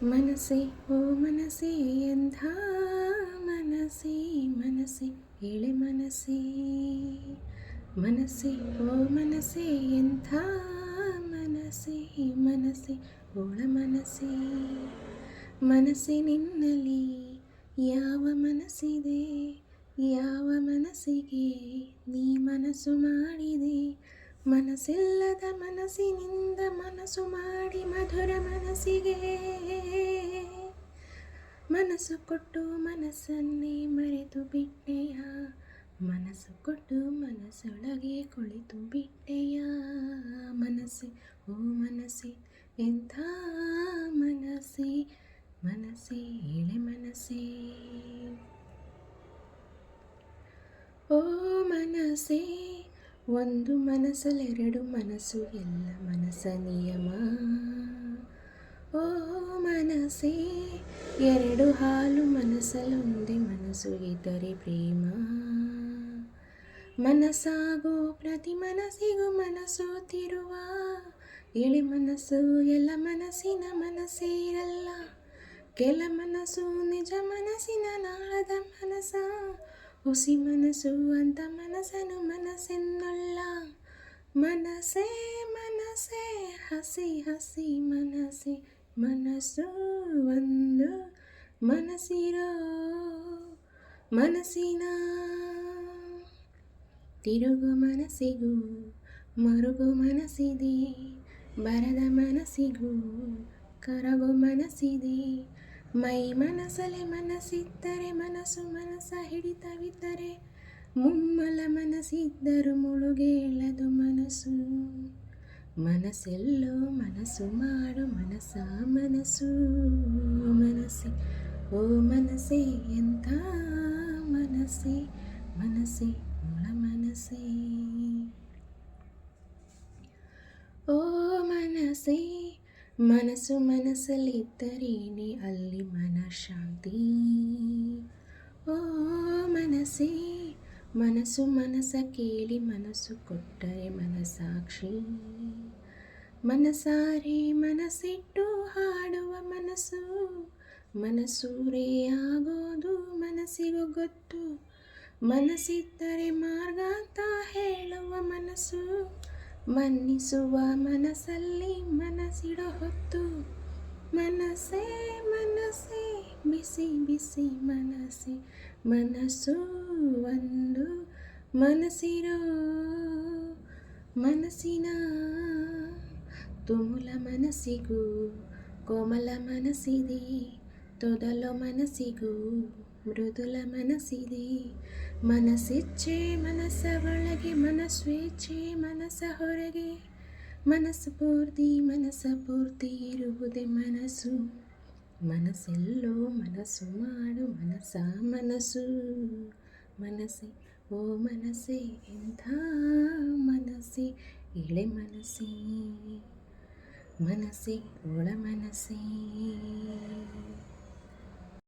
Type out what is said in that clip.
ಮನಸ್ಸೇ ಓ ಮನಸ್ಸೇ ಎಂಥ ಮನಸ್ಸೇ ಮನಸ್ಸೇ ಎಳೆ ಮನಸ್ಸೇ ಮನಸ್ಸೇ ಓ ಮನಸ್ಸೇ ಎಂಥ ಮನಸ್ಸೇ ಮನಸ್ಸೇ ಒಳ ಮನಸ್ಸೇ ಮನಸ್ಸೇ ನಿನ್ನಲ್ಲಿ ಯಾವ ಮನಸ್ಸಿದೆ ಯಾವ ಮನಸ್ಸಿಗೆ ನೀ ಮನಸ್ಸು ಮಾಡಿದೆ ಮನಸ್ಸಿಲ್ಲದ ಮನಸ್ಸಿನಿಂದ ಮನಸ್ಸು ಮಾಡಿ ಮಧುರ ಮನಸ್ಸಿಗೆ ಮನಸ್ಸು ಕೊಟ್ಟು ಮನಸ್ಸನ್ನೇ ಮರೆತು ಬಿಟ್ಟೆಯ ಮನಸ್ಸು ಕೊಟ್ಟು ಮನಸ್ಸೊಳಗೆ ಕುಳಿತು ಬಿಟ್ಟೆಯ ಮನಸ್ಸೇ ಓ ಮನಸ್ಸೇ ಎಂಥ ಮನಸ್ಸೇ ಮನಸ್ಸೇ ಎಳೆ ಮನಸ್ಸೇ ಓ ಮನಸ್ಸೇ ಒಂದು ಮನಸ್ಸಲ್ಲೆರಡು ಮನಸ್ಸು ಎಲ್ಲ ಮನಸ್ಸ ನಿಯಮ ಓ ಮನಸ್ಸೇ ಎರಡು ಹಾಲು ಮನಸ್ಸಲ್ಲೊಂದೇ ಮನಸ್ಸು ಇದ್ದರೆ ಪ್ರೇಮ ಮನಸ್ಸಾಗೋ ಪ್ರತಿ ಮನಸ್ಸಿಗೂ ಮನಸ್ಸೋತಿರುವ ಎಳೆ ಮನಸ್ಸು ಎಲ್ಲ ಮನಸ್ಸಿನ ಮನಸ್ಸೇರಲ್ಲ ಕೆಲ ಮನಸ್ಸು ನಿಜ ಮನಸ್ಸಿನ ನಾಳದ ಮನಸ್ಸ ಹುಸಿ ಮನಸ್ಸು ಅಂತ ಮನಸ್ಸನ್ನು ಮನಸ್ಸೆನ್ನಲ್ಲ ಮನಸ್ಸೇ ಮನಸ್ಸೇ ಹಸಿ ಹಸಿ ಮನಸ್ಸೇ ಮನಸ್ಸು ಒಂದು ಮನಸ್ಸಿರೋ ಮನಸ್ಸಿನ ತಿರುಗು ಮನಸ್ಸಿಗೂ ಮರುಗು ಮನಸ್ಸಿದೆ ಬರದ ಮನಸ್ಸಿಗೂ ಕರಗು ಮನಸ್ಸಿದೆ ಮೈ ಮನಸ್ಸಲ್ಲಿ ಮನಸ್ಸಿದ್ದರೆ ಮನಸ್ಸು ಮನಸ್ಸ ಹಿಡಿತವಿದ್ದರೆ ಮುಮ್ಮಲ ಮನಸ್ಸಿದ್ದರೂ ಮುಳುಗೇಳದು ಮನಸ್ಸು ಮನಸ್ಸೆಲ್ಲೋ ಮನಸ್ಸು ಮಾಡು ಮನಸ್ಸ ಮನಸ್ಸು ಮನಸ್ಸೇ ಓ ಮನಸ್ಸೇ ಎಂಥ ಮನಸ್ಸೇ ಮನಸ್ಸೇ ಒಳ ಮನಸ್ಸೇ ಓ ಮನಸ್ಸೇ ಮನಸ್ಸು ಮನಸ್ಸಲ್ಲಿದ್ದರೇನೆ ಅಲ್ಲಿ ಮನಃಶಾಂತಿ ಓ ಮನಸ್ಸೇ ಮನಸ್ಸು ಮನಸ್ಸ ಕೇಳಿ ಮನಸ್ಸು ಕೊಟ್ಟರೆ ಮನಸ್ಸಾಕ್ಷಿ ಮನಸಾರೆ ಮನಸ್ಸಿಟ್ಟು ಹಾಡುವ ಮನಸ್ಸು ಮನಸ್ಸೂರೇ ಆಗೋದು ಮನಸ್ಸಿಗೂ ಗೊತ್ತು ಮನಸ್ಸಿದ್ದರೆ ಮಾರ್ಗ ಅಂತ ಹೇಳುವ ಮನಸ್ಸು ಮನ್ನಿಸುವ ಮನಸ್ಸಲ್ಲಿ ಮನಸ್ಸಿಡೋ ಹೊತ್ತು ಮನಸ್ಸೇ ಮನಸ್ಸೇ ಬಿಸಿ ಬಿಸಿ ಮನಸ್ಸೇ ಮನಸ್ಸು ಒಂದು ಮನಸ್ಸಿರೋ ಮನಸ್ಸಿನ ತುಮುಲ ಮನಸ್ಸಿಗೂ ಕೋಮಲ ಮನಸ್ಸಿದೆ ತೊದಲೋ ಮನಸ್ಸಿಗೂ ಮೃದುಲ ಮನಸ್ಸಿದೆ ಮನಸ್ಸಿಚ್ಛೆ ಮನಸ್ಸ ಒಳಗೆ ಮನಸ್ವೇಚ್ಛೆ ಮನಸ್ಸ ಹೊರಗೆ ಮನಸ್ಸು ಪೂರ್ತಿ ಇರುವುದೇ ಮನಸ್ಸು ಮನಸ್ಸೆಲ್ಲೋ ಮನಸ್ಸು ಮಾಡು ಮನಸ್ಸ ಮನಸ್ಸು ಮನಸ್ಸೇ ಓ ಮನಸ್ಸೇ ಎಂಥ ಮನಸ್ಸೇ ಎಳೆ ಮನಸ್ಸೇ ಮನಸ್ಸೇ ಒಳ ಮನಸ್ಸೇ